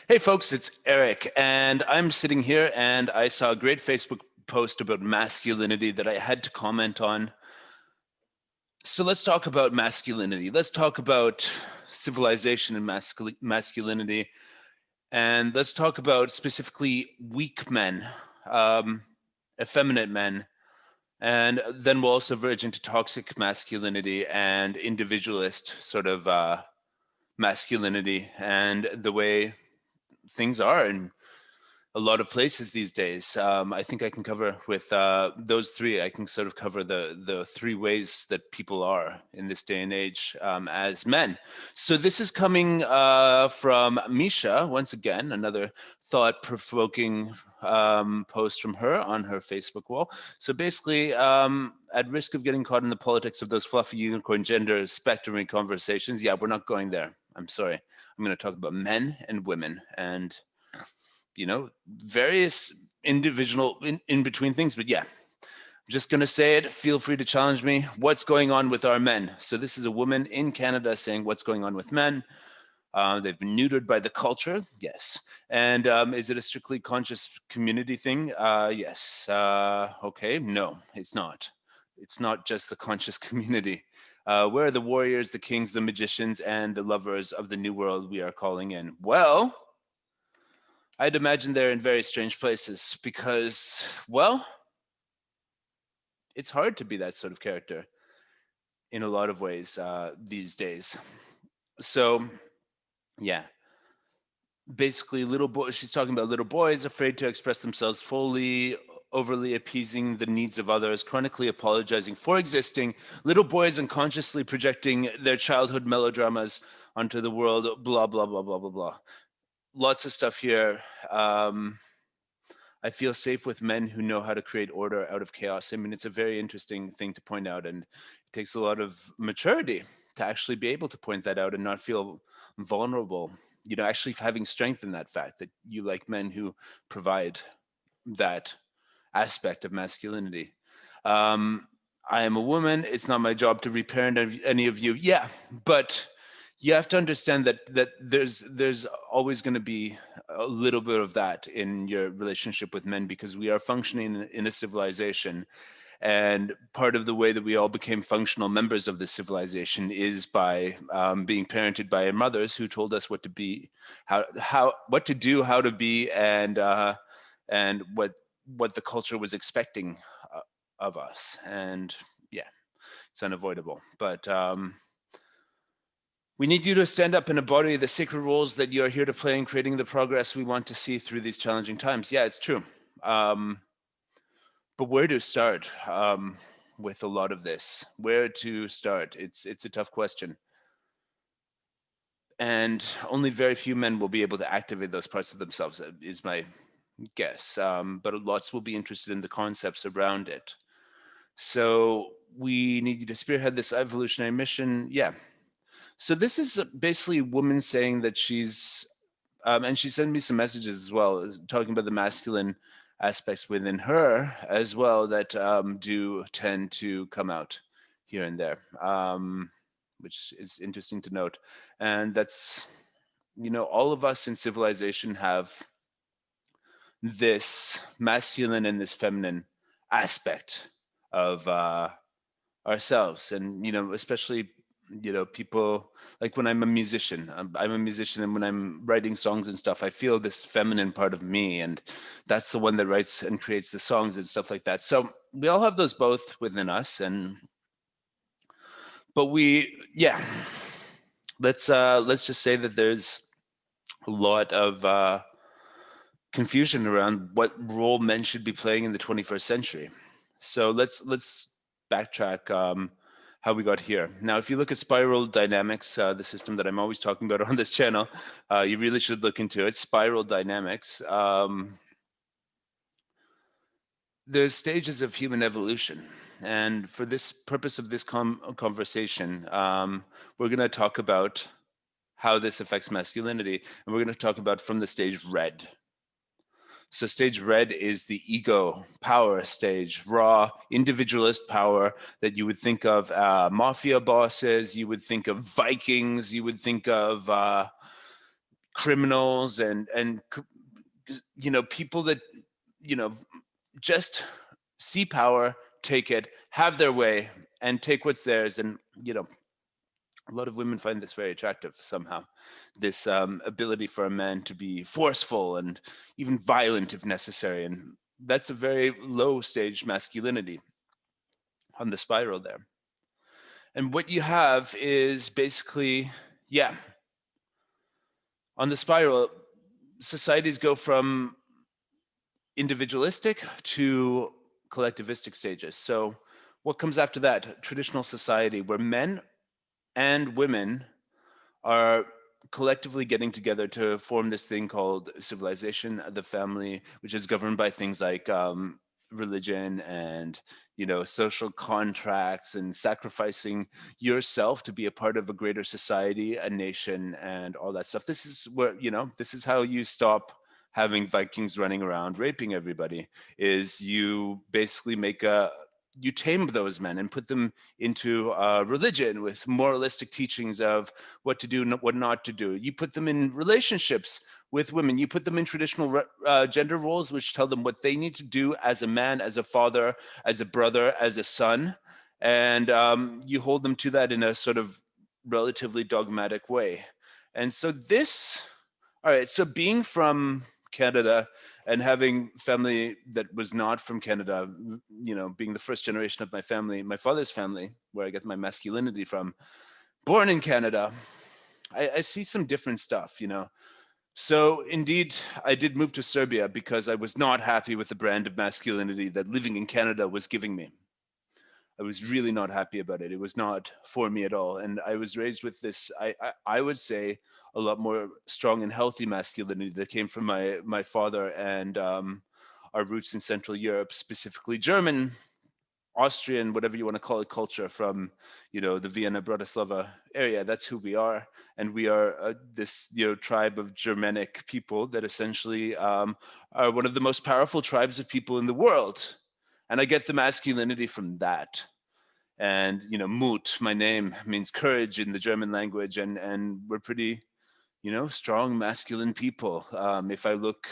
Hey folks, it's Eric, and I'm sitting here and I saw a great Facebook post about masculinity that I had to comment on. So let's talk about masculinity. Let's talk about civilization and masculinity, and let's talk about specifically weak men, um, effeminate men, and then we'll also verge into toxic masculinity and individualist sort of masculinity and the way things are in a lot of places these days. I think I can cover with those three. I can sort of cover the three ways that people are in this day and age as men. So this is coming from Misha once again, another thought-provoking post from her on her Facebook wall. So basically, at risk of getting caught in the politics of those fluffy unicorn gender spectrum conversations, yeah, we're not going there. I'm sorry. I'm going to talk about men and women and various individual in between things. But yeah, I'm just going to say it. Feel free to challenge me. What's going on with our men? So this is a woman in Canada saying what's going on with men. They've been neutered by the culture. Yes. And is it a strictly conscious community thing? Yes. Okay. No, it's not. It's not just the conscious community. Where are the warriors, the kings, the magicians, and the lovers of the new world we are calling in? Well, I'd imagine they're in very strange places because, well, it's hard to be that sort of character in a lot of ways these days. So, yeah, basically, little boys. She's talking about little boys afraid to express themselves fully, overly appeasing the needs of others, chronically apologizing for existing, little boys unconsciously projecting their childhood melodramas onto the world. Blah blah blah blah blah blah. Lots of stuff here. I feel safe with men who know how to create order out of chaos. I mean, it's a very interesting thing to point out, and it takes a lot of maturity to actually be able to point that out and not feel vulnerable. Actually having strength in that fact that you like men who provide that aspect of masculinity. I am a woman. It's not my job to reparent any of you. Yeah, but you have to understand that there's always going to be a little bit of that in your relationship with men because we are functioning in a civilization, and part of the way that we all became functional members of this civilization is by being parented by our mothers who told us what to be, what to do, how to be, and what the culture was expecting of us. And yeah, it's unavoidable, but we need you to stand up and embody the sacred roles that you are here to play in creating the progress we want to see through these challenging times. Yeah, it's true. But where to start with a lot of this? Where to start? It's a tough question. And only very few men will be able to activate those parts of themselves, is my guess. But lots will be interested in the concepts around it. So we need you to spearhead this evolutionary mission. Yeah. So this is basically a woman saying that she's, and she sent me some messages as well, talking about the masculine aspects within her as well that do tend to come out here and there, which is interesting to note. And that's, all of us in civilization have this masculine and this feminine aspect of ourselves. And, especially people, like when I'm a musician, I'm a musician, and when I'm writing songs and stuff, I feel this feminine part of me, and that's the one that writes and creates the songs and stuff like that. So we all have those both within us, but let's just say that there's a lot of confusion around what role men should be playing in the 21st century. So let's backtrack how we got here. Now, if you look at spiral dynamics, the system that I'm always talking about on this channel, you really should look into it. Spiral dynamics. There's stages of human evolution. And for this purpose of this conversation, we're going to talk about how this affects masculinity. And we're going to talk about from the stage red. So stage red is the ego power stage, raw individualist power that you would think of mafia bosses, you would think of Vikings, you would think of criminals and people that just see power, take it, have their way, and take what's theirs. And a lot of women find this very attractive somehow. This ability for a man to be forceful and even violent if necessary, and that's a very low stage masculinity on the spiral there. And what you have is basically, yeah, on the spiral, societies go from individualistic to collectivistic stages. So what comes after that? Traditional society, where men and women are collectively getting together to form this thing called civilization, the family, which is governed by things like religion and social contracts and sacrificing yourself to be a part of a greater society, a nation, and all that stuff. This is where this is how you stop having Vikings running around raping everybody. Is you basically you tame those men and put them into religion with moralistic teachings of what to do and what not to do. You put them in relationships with women. You put them in traditional gender roles, which tell them what they need to do as a man, as a father, as a brother, as a son. And you hold them to that in a sort of relatively dogmatic way. And so all right, so being from Canada and having family that was not from Canada, being the first generation of my family, my father's family, where I get my masculinity from, born in Canada, I see some different stuff, So indeed, I did move to Serbia because I was not happy with the brand of masculinity that living in Canada was giving me. I was really not happy about it. It was not for me at all. And I was raised with this, I would say, a lot more strong and healthy masculinity that came from my father and our roots in Central Europe, specifically German, Austrian, whatever you want to call it, culture from, the Vienna, Bratislava area. That's who we are. And we are this, tribe of Germanic people that essentially are one of the most powerful tribes of people in the world. And I get the masculinity from that. And, Mut, my name, means courage in the German language. And we're pretty, strong, masculine people. If I look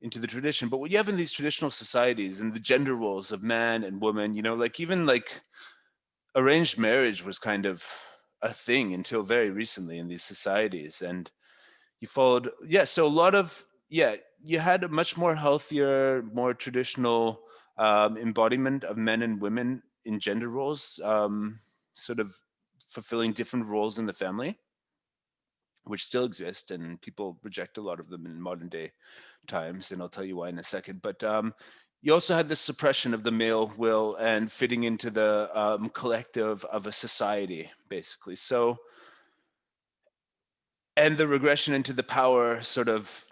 into the tradition. But what you have in these traditional societies and the gender roles of man and woman, even arranged marriage was kind of a thing until very recently in these societies. And you followed, so a lot of, you had a much more healthier, more traditional embodiment of men and women in gender roles, sort of fulfilling different roles in the family, which still exist, and people reject a lot of them in modern day times, and I'll tell you why in a second. But you also had this suppression of the male will and fitting into the collective of a society, basically. So, and the regression into the power sort of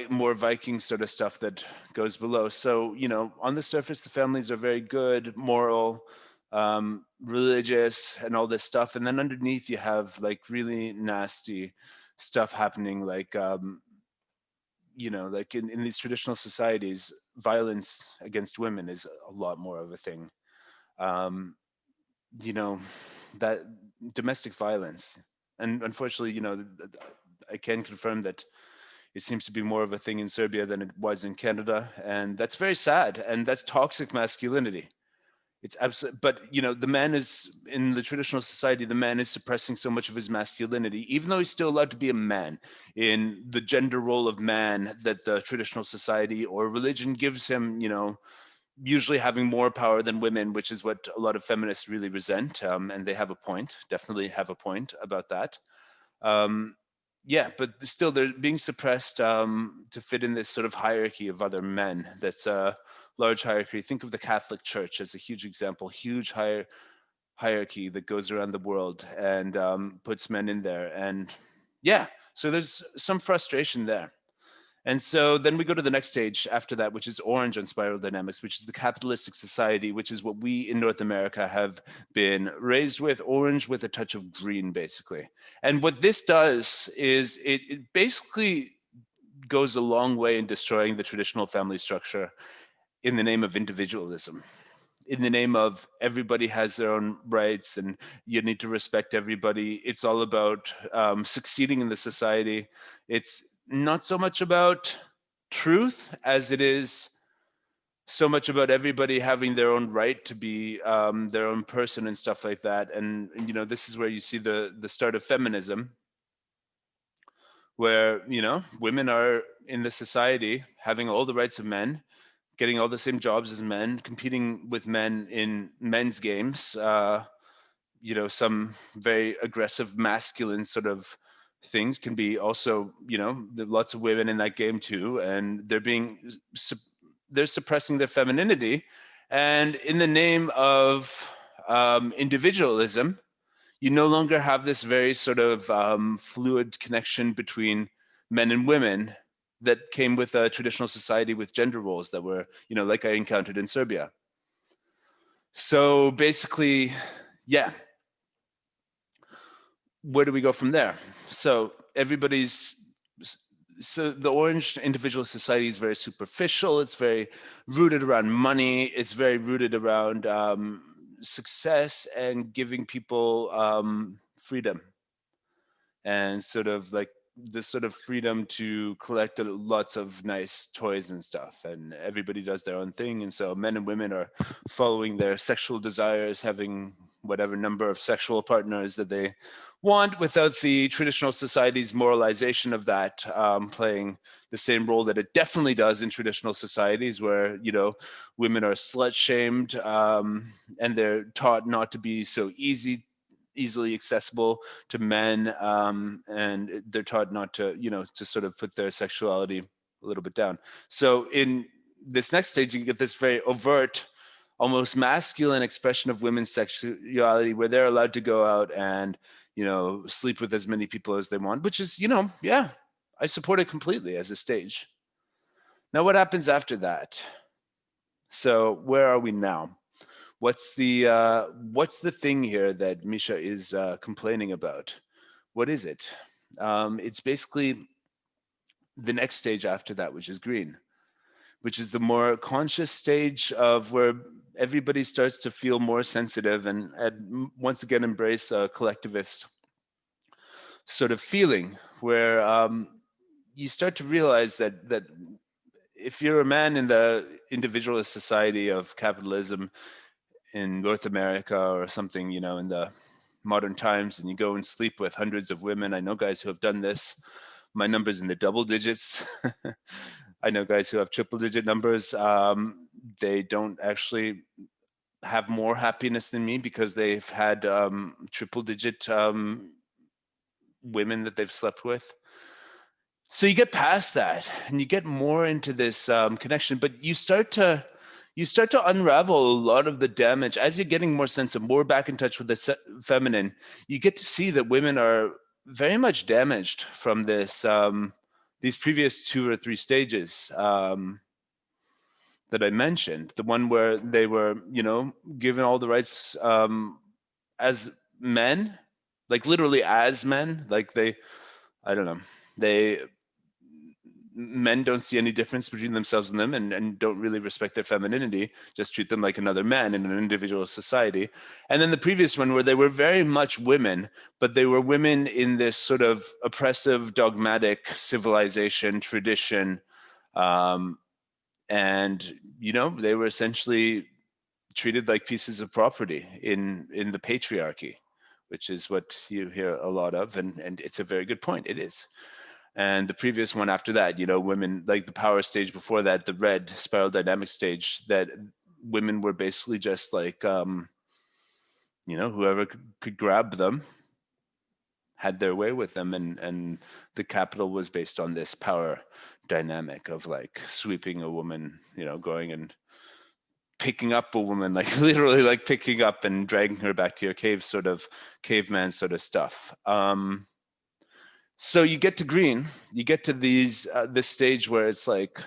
more Viking sort of stuff that goes below. So, on the surface, the families are very good, moral, religious, and all this stuff. And then underneath, you have really nasty stuff happening, like in these traditional societies, violence against women is a lot more of a thing. That domestic violence, and unfortunately, I can confirm that it seems to be more of a thing in Serbia than it was in Canada, and that's very sad, and that's toxic masculinity. It's absolutely, but the man is in the traditional society. The man is suppressing so much of his masculinity, even though he's still allowed to be a man in the gender role of man that the traditional society or religion gives him. Usually having more power than women, which is what a lot of feminists really resent, and they have a point. Definitely have a point about that. But still they're being suppressed to fit in this sort of hierarchy of other men. That's a large hierarchy. Think of the Catholic Church as a huge example, huge hierarchy that goes around the world and puts men in there. And so there's some frustration there. And so then we go to the next stage after that, which is orange on spiral dynamics, which is the capitalistic society, which is what we in North America have been raised with, orange with a touch of green, basically. And what this does is it basically goes a long way in destroying the traditional family structure in the name of individualism. in the name of everybody has their own rights and you need to respect everybody. It's all about succeeding in the society. It's not so much about truth as it is so much about everybody having their own right to be their own person and stuff like that. And you know, this is where you see the start of feminism, where, you know, women are in the society having all the rights of men, getting all the same jobs as men, competing with men in men's games, you know, some very aggressive masculine sort of things can be also, you know, there are lots of women in that game too, and they're suppressing their femininity. And in the name of individualism, you no longer have this very sort of fluid connection between men and women that came with a traditional society with gender roles that were, you know, like I encountered in Serbia. So basically, yeah, where do we go from there? So so the Orange individualist society is very superficial. It's very rooted around money. It's very rooted around success and giving people freedom and sort of like this sort of freedom to collect lots of nice toys and stuff, and everybody does their own thing. And so men and women are following their sexual desires, having whatever number of sexual partners that they want, without the traditional society's moralization of that playing the same role that it definitely does in traditional societies, where, you know, women are slut shamed and they're taught not to be so easily accessible to men, and they're taught not to, you know, to sort of put their sexuality a little bit down. So in this next stage, you get this very overt, almost masculine expression of women's sexuality, where they're allowed to go out and, you know, sleep with as many people as they want, which is, you know, yeah, I support it completely as a stage. Now, what happens after that? So where are we now? What's the thing here that Misha is complaining about? What is it? It's basically the next stage after that, which is green, which is the more conscious stage of where everybody starts to feel more sensitive and once again embrace a collectivist sort of feeling, where you start to realize that if you're a man in the individualist society of capitalism in North America or something, you know, in the modern times, and you go and sleep with hundreds of women. I know guys who have done this. My number's in the double digits. I know guys who have triple digit numbers. They don't actually have more happiness than me because they've had triple digit women that they've slept with. So you get past that and you get more into this connection, but you start to unravel a lot of the damage as you're getting more sensitive, more back in touch with the feminine. You get to see that women are very much damaged from this these previous 2 or 3 stages that I mentioned. The one where they were, you know, given all the rights as men, like literally as men, like I don't know, men don't see any difference between themselves and them, and don't really respect their femininity, just treat them like another man in an individual society. And then the previous one where they were very much women, but they were women in this sort of oppressive, dogmatic civilization tradition. And, you know, they were essentially treated like pieces of property in the patriarchy, which is what you hear a lot of. And it's a very good point. It is. And the previous one after that, you know, women, like the power stage before that, the red spiral dynamic stage, that women were basically just like, you know, whoever could grab them had their way with them. And the capital was based on this power dynamic of like sweeping a woman, you know, going and picking up a woman, like literally like picking up and dragging her back to your cave, sort of caveman sort of stuff. So you get to green, you get to this stage where it's like,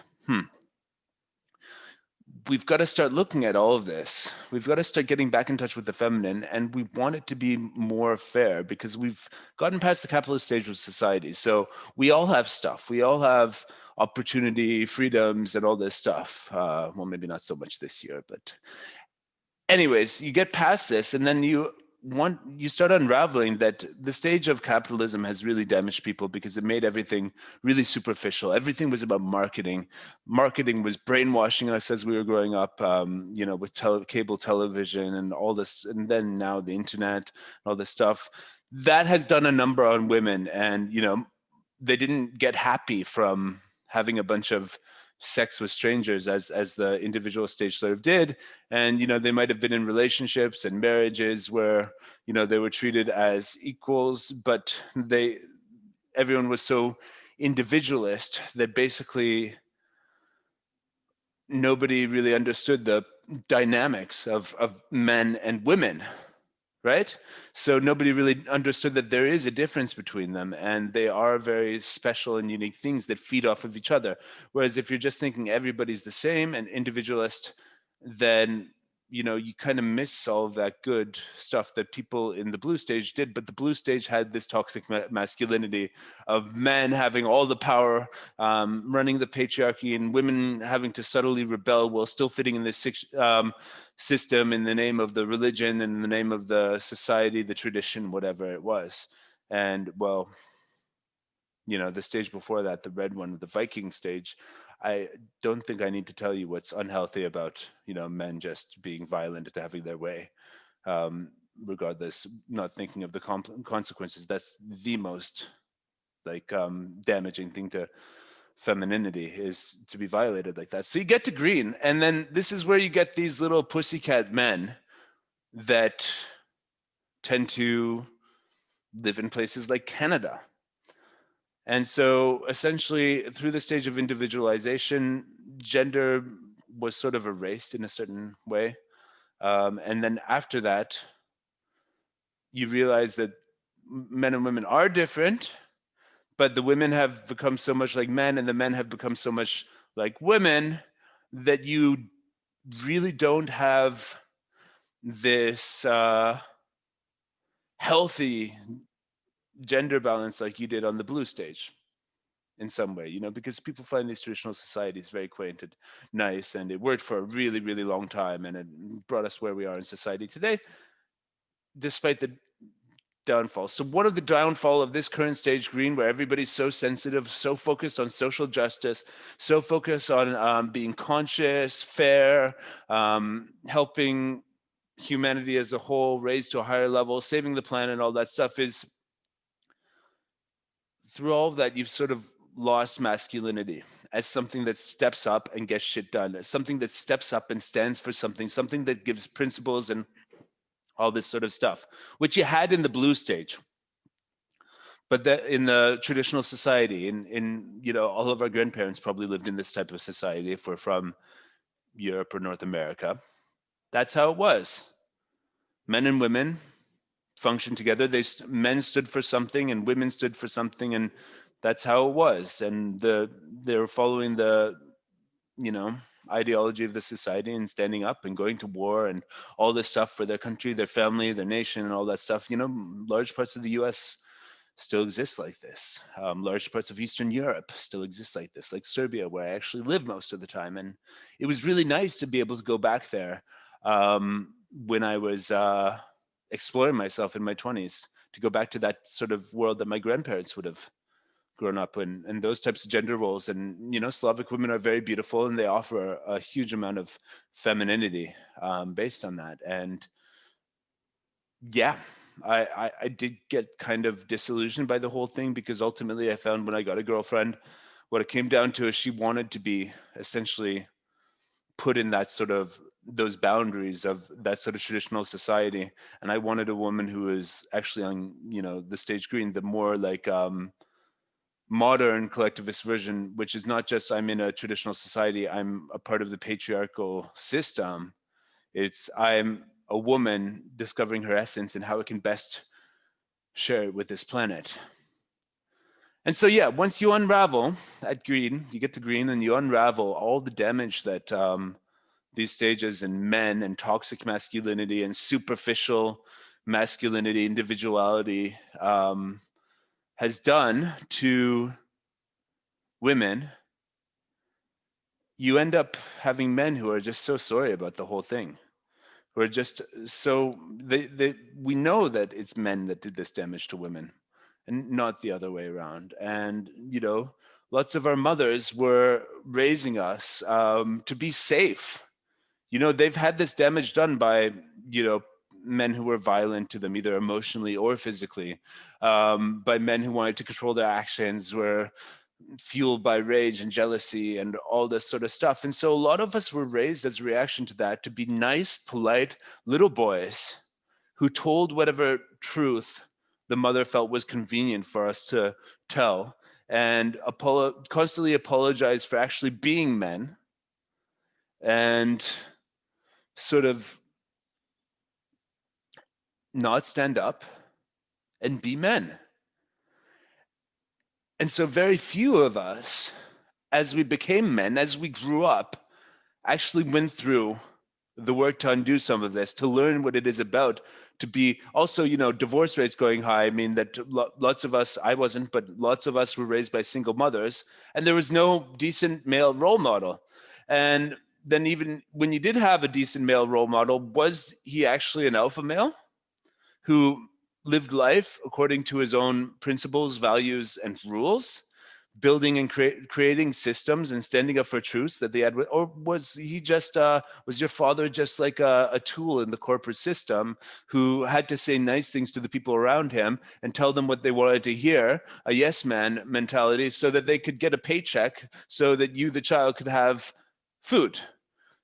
we've got to start looking at all of this. We've got to start getting back in touch with the feminine, and we want it to be more fair because we've gotten past the capitalist stage of society. So we all have stuff. We all have opportunity, freedoms, and all this stuff. Well, maybe not so much this year, but anyways, you get past this, and then you start unraveling that the stage of capitalism has really damaged people because it made everything really superficial. Everything was about marketing. Marketing was brainwashing us as we were growing up, with cable television and all this, and then now the internet, all this stuff. That has done a number on women, and they didn't get happy from having a bunch of sex with strangers as the individual stage sort of did. And they might have been in relationships and marriages where they were treated as equals, but everyone was so individualist that basically nobody really understood the dynamics of men and women, right? So nobody really understood that there is a difference between them, and they are very special and unique things that feed off of each other. Whereas if you're just thinking everybody's the same and individualist, then you kind of miss all of that good stuff that people in the blue stage did. But the blue stage had this toxic masculinity of men having all the power, running the patriarchy, and women having to subtly rebel while still fitting in this system in the name of the religion, in the name of the society, the tradition, whatever it was. And well, the stage before that, the red one, the Viking stage, I don't think I need to tell you what's unhealthy about, men just being violent and having their way. Regardless, not thinking of the consequences. That's the most damaging thing to femininity, is to be violated like that. So you get to green, and then this is where you get these little pussycat men that tend to live in places like Canada. And so essentially, through the stage of individualization, gender was sort of erased in a certain way. And then after that, you realize that men and women are different, but the women have become so much like men and the men have become so much like women that you really don't have this healthy gender balance like you did on the blue stage in some way, because people find these traditional societies very quaint and nice, and it worked for a really, really long time, and it brought us where we are in society today, despite the downfall. So one of the downfall of this current stage green, where everybody's so sensitive, so focused on social justice, so focused on being conscious, fair, helping humanity as a whole raise to a higher level, saving the planet, all that stuff, is through all of that, you've sort of lost masculinity as something that steps up and gets shit done, as something that steps up and stands for something that gives principles and all this sort of stuff, which you had in the blue stage. But that in the traditional society, in all of our grandparents probably lived in this type of society if we're from Europe or North America. That's how it was. Men and women functioned together. Men stood for something and women stood for something, and that's how it was. And they were following the ideology of the society and standing up and going to war and all this stuff for their country, their family, their nation, and all that stuff. Large parts of the US still exist like this. Large parts of Eastern Europe still exist like this, like Serbia, where I actually live most of the time. And it was really nice to be able to go back there when I was exploring myself in my 20s, to go back to that sort of world that my grandparents would have grown up in, and those types of gender roles. And Slavic women are very beautiful, and they offer a huge amount of femininity based on that. And yeah, I did get kind of disillusioned by the whole thing, because ultimately I found when I got a girlfriend, what it came down to is she wanted to be essentially put in that sort of those boundaries of that sort of traditional society. And I wanted a woman who was actually on, the stage green, the more like modern collectivist version, which is not just I'm in a traditional society, I'm a part of the patriarchal system. It's I'm a woman discovering her essence and how it can best share it with this planet. And so, yeah, once you unravel at green, you get to green and you unravel all the damage that these stages and men and toxic masculinity and superficial masculinity, individuality has done to women, you end up having men who are just so sorry about the whole thing, who are just so we know that it's men that did this damage to women and not the other way around. And lots of our mothers were raising us to be safe. They've had this damage done by men who were violent to them, either emotionally or physically, by men who wanted to control their actions, were fueled by rage and jealousy and all this sort of stuff. And so a lot of us were raised as a reaction to that to be nice, polite little boys who told whatever truth the mother felt was convenient for us to tell, and constantly apologize for actually being men, and sort of not stand up and be men. And so very few of us, as we became men, as we grew up, actually went through the work to undo some of this, to learn what it is about, to be also, divorce rates going high. I mean, that lots of us, I wasn't, but lots of us were raised by single mothers, and there was no decent male role model. And then even when you did have a decent male role model, was he actually an alpha male who lived life according to his own principles, values, and rules, building and creating systems and standing up for truths that they had? Or was he just, was your father just like a tool in the corporate system who had to say nice things to the people around him and tell them what they wanted to hear, a yes man mentality, so that they could get a paycheck so that you, the child, could have food?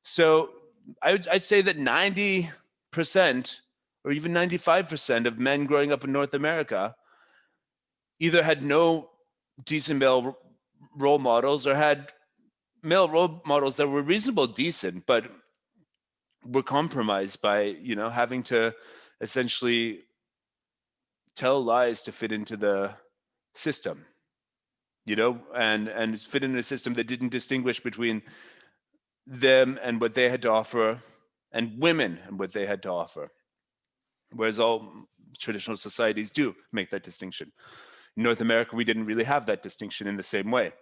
So I'd say that 90% or even 95% of men growing up in North America either had no decent male role models or had male role models that were reasonable, decent, but were compromised by, having to essentially tell lies to fit into the system, and fit in a system that didn't distinguish between them and what they had to offer, and women and what they had to offer. Whereas all traditional societies do make that distinction. In North America, we didn't really have that distinction in the same way.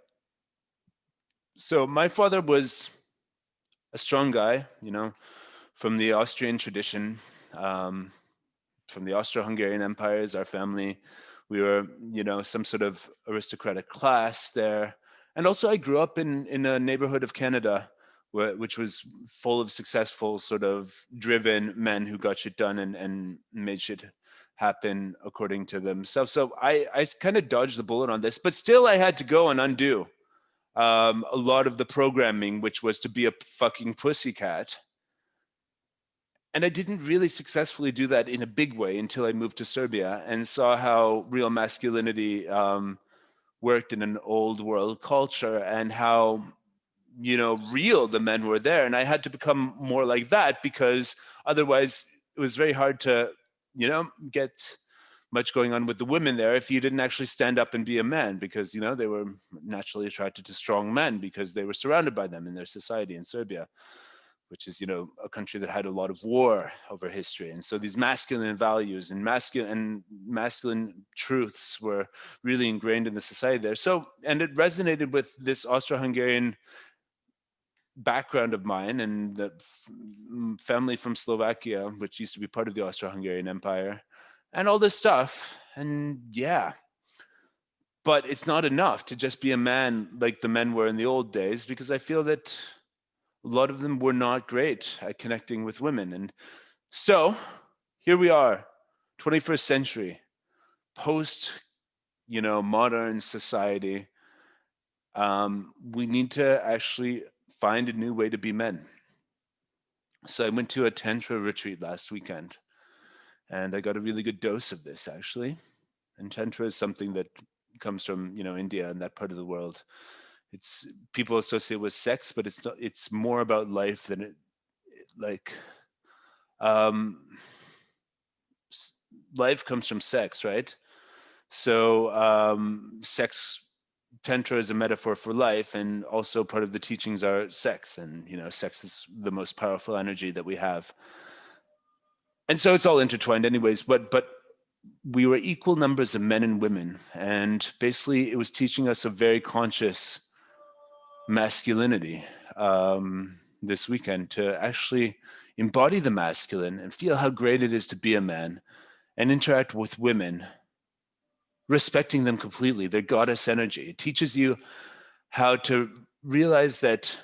So my father was a strong guy, from the Austrian tradition, from the Austro-Hungarian empires. Our family, we were, some sort of aristocratic class there. And also I grew up in a neighborhood of Canada, which was full of successful, sort of driven men who got shit done and made shit happen according to themselves. So I kind of dodged the bullet on this, but still I had to go and undo a lot of the programming, which was to be a fucking pussycat. And I didn't really successfully do that in a big way until I moved to Serbia and saw how real masculinity worked in an old world culture, and how real the men were there. And I had to become more like that, because otherwise it was very hard to get much going on with the women there if you didn't actually stand up and be a man, because they were naturally attracted to strong men because they were surrounded by them in their society in Serbia, which is a country that had a lot of war over history. And so these masculine values and masculine truths were really ingrained in the society there. So, and it resonated with this Austro-Hungarian background of mine, and the family from Slovakia, which used to be part of the Austro-Hungarian Empire, and all this stuff. And yeah, but it's not enough to just be a man like the men were in the old days, because I feel that a lot of them were not great at connecting with women. And so here we are, 21st century, post modern society. We need to actually find a new way to be men. So I went to a Tantra retreat last weekend, and I got a really good dose of this, actually. And Tantra is something that comes from, India and that part of the world. It's people associate with sex, but it's not, it's more about life than life comes from sex, right? So sex, Tantra is a metaphor for life, and also part of the teachings are sex, and sex is the most powerful energy that we have. And so it's all intertwined anyways, but we were equal numbers of men and women, and basically it was teaching us a very conscious masculinity this weekend, to actually embody the masculine, and feel how great it is to be a man and interact with women, respecting them completely, their goddess energy. It teaches you how to realize that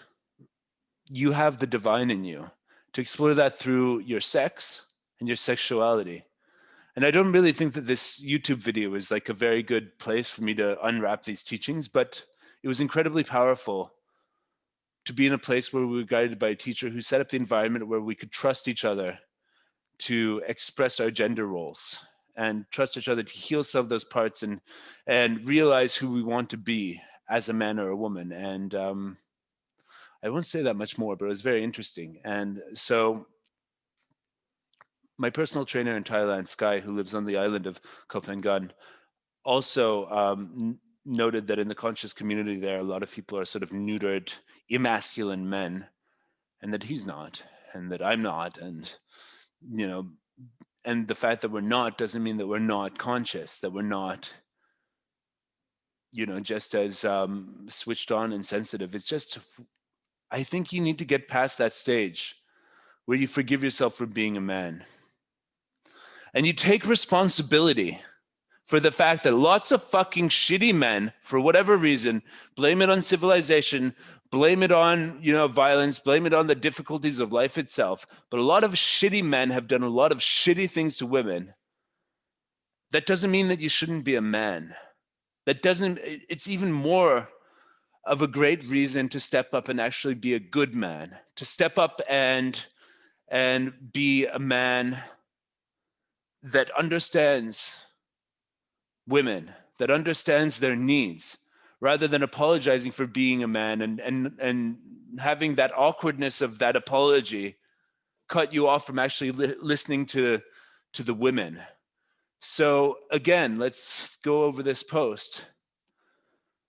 you have the divine in you, to explore that through your sex and your sexuality. And I don't really think that this YouTube video is like a very good place for me to unwrap these teachings, but it was incredibly powerful to be in a place where we were guided by a teacher who set up the environment where we could trust each other to express our gender roles and trust each other to heal some of those parts and realize who we want to be as a man or a woman. And I won't say that much more, but it was very interesting. And so my personal trainer in Thailand, Sky, who lives on the island of Koh Phangan, also noted that in the conscious community there, a lot of people are sort of neutered, emasculine men, and that he's not, and that I'm not, and you know, and the fact that we're not doesn't mean that we're not conscious, that we're not, you know, just as switched on and sensitive. It's just, I think you need to get past that stage where you forgive yourself for being a man. And you take responsibility for the fact that lots of fucking shitty men, for whatever reason, blame it on civilization, blame it on, you know, violence, blame it on the difficulties of life itself. But a lot of shitty men have done a lot of shitty things to women. That doesn't mean that you shouldn't be a man. That doesn't, it's even more of a great reason to step up and actually be a good man, to step up and be a man that understands women, that understands their needs, rather than apologizing for being a man and having that awkwardness of that apology cut you off from actually listening to the women. So again, let's go over this post.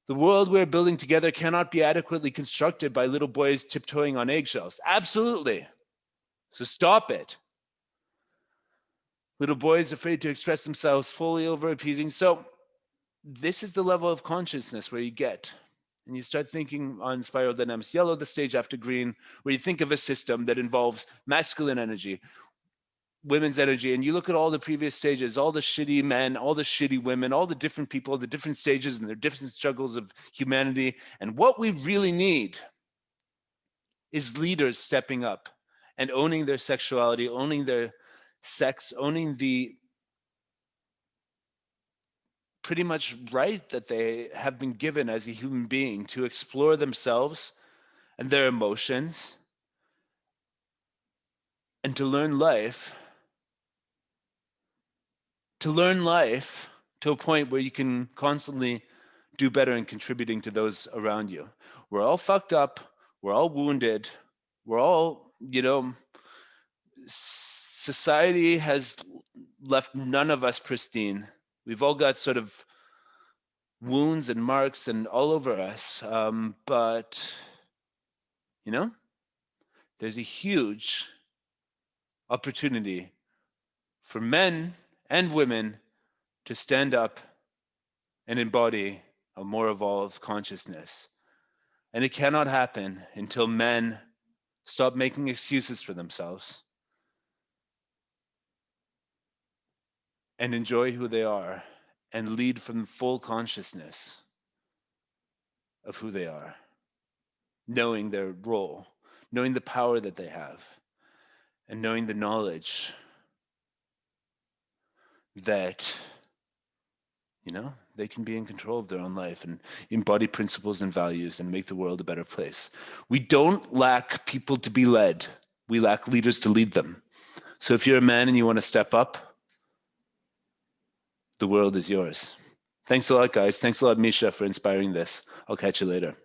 The world we're building together cannot be adequately constructed by little boys tiptoeing on eggshells. Absolutely. So stop it. Little boys afraid to express themselves, fully over appeasing. So this is the level of consciousness where you get, and you start thinking on spiral dynamics, yellow, the stage after green, where you think of a system that involves masculine energy, women's energy, and you look at all the previous stages, all the shitty men, all the shitty women, all the different people, the different stages and their different struggles of humanity. And what we really need is leaders stepping up and owning their sexuality, owning their sex, owning the pretty much right that they have been given as a human being to explore themselves and their emotions and to learn life to a point where you can constantly do better in contributing to those around you. We're all fucked up. We're all wounded. We're all, you know, society has left none of us pristine. We've all got sort of wounds and marks and all over us. But, you know, there's a huge opportunity for men and women to stand up and embody a more evolved consciousness. And it cannot happen until men stop making excuses for themselves and enjoy who they are and lead from full consciousness of who they are, knowing their role, knowing the power that they have, and knowing the knowledge that, you know, they can be in control of their own life and embody principles and values and make the world a better place. We don't lack people to be led. We lack leaders to lead them. So if you're a man and you want to step up, the world is yours. Thanks a lot, guys. Thanks a lot, Misha, for inspiring this. I'll catch you later.